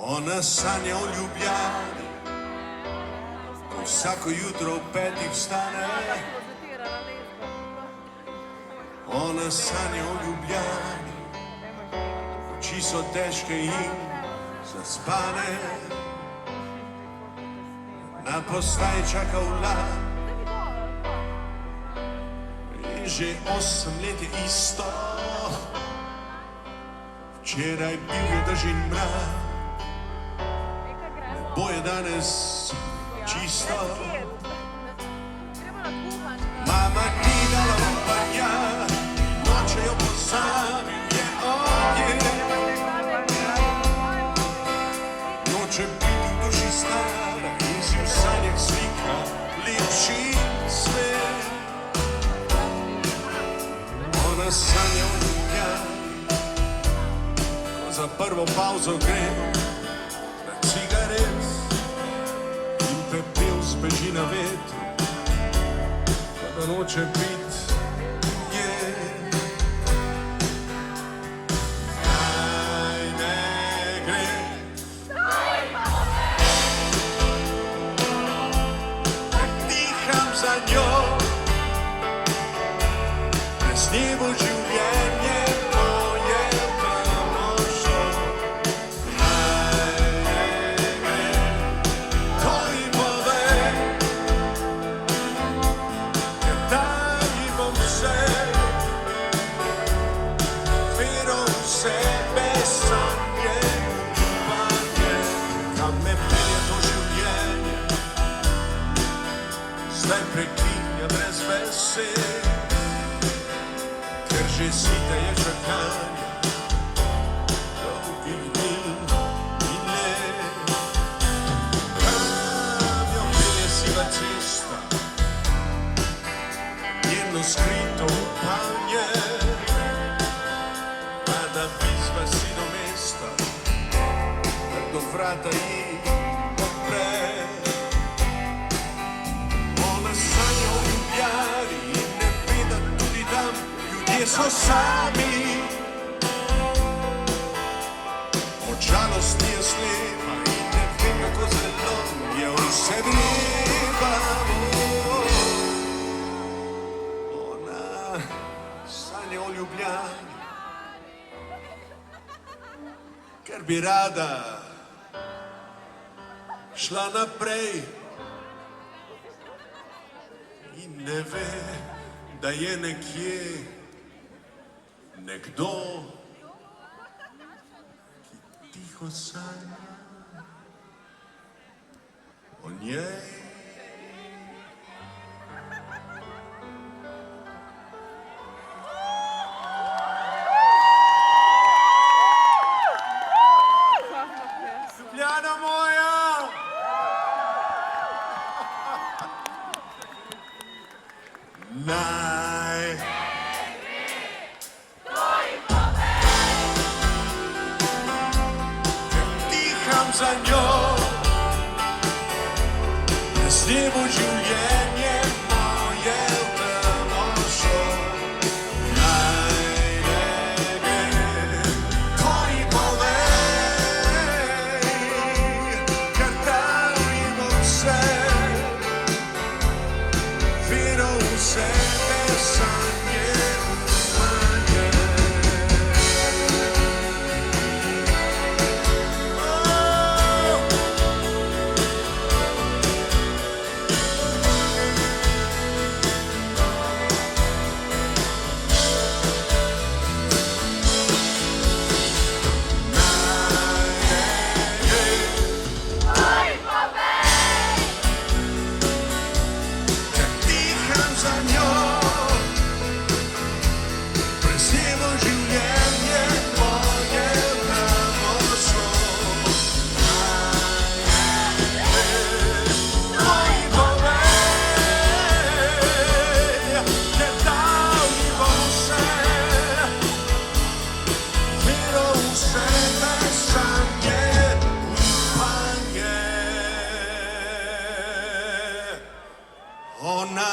Ona sanja o Ljubljani, ko vsako jutro ob 5 vstane. Ona sanja o Ljubljani, oči so težke in zaspane. Na postaji čaka vlak in že 8 let je isto. Včeraj bil je dežin mrak, nebo je danes čisto. Mama ni dala upanja, noče jo pozabim, je ovdje. Noče biti v duši stara in si v sanjah slika lepši svet. Ona sanja o Ljubljani, ko za prvo pauzo grem na cigaret in pepel zbeži na vetru, pa da noče bit nje. Naj ne gre, nek diham za njo, brez nje bo življenje moje premožno. Naj ne gre, to ji pove, ker daj ji bom vse, vero v sebe, sanje, upanje, kam me pelje to življenje, zdaj preklinja brez besed. Ker že sita je čakanja dolgih dni in let. Kam jo pelje siva cesta, njeno skrito upanje, pa da pisva si do mesta, da do vrata ji odpre. Ona sanja o Ljubljani in ne ve, da tudi tam ljudje so sami. Od žalosti je slepa in ne ve, kako zelo je vse treba. Ona sanja o Ljubljani, ker bi rada šla naprej in ne ve, da je nekje nekdo, ki tiho sanja o njej. Ljubljana moja! Naj diham za njo, brez nje bo življenje moje premožno. Naj ne gre, to ji povej, ker dal ji bom vse, vero v sebe, sanje, upanje. Ker diham za njo, brez nje bo življenje moje premožno. To ji povej, ker dal ji bom vse, vero v sebe, sanje, upanje. Ona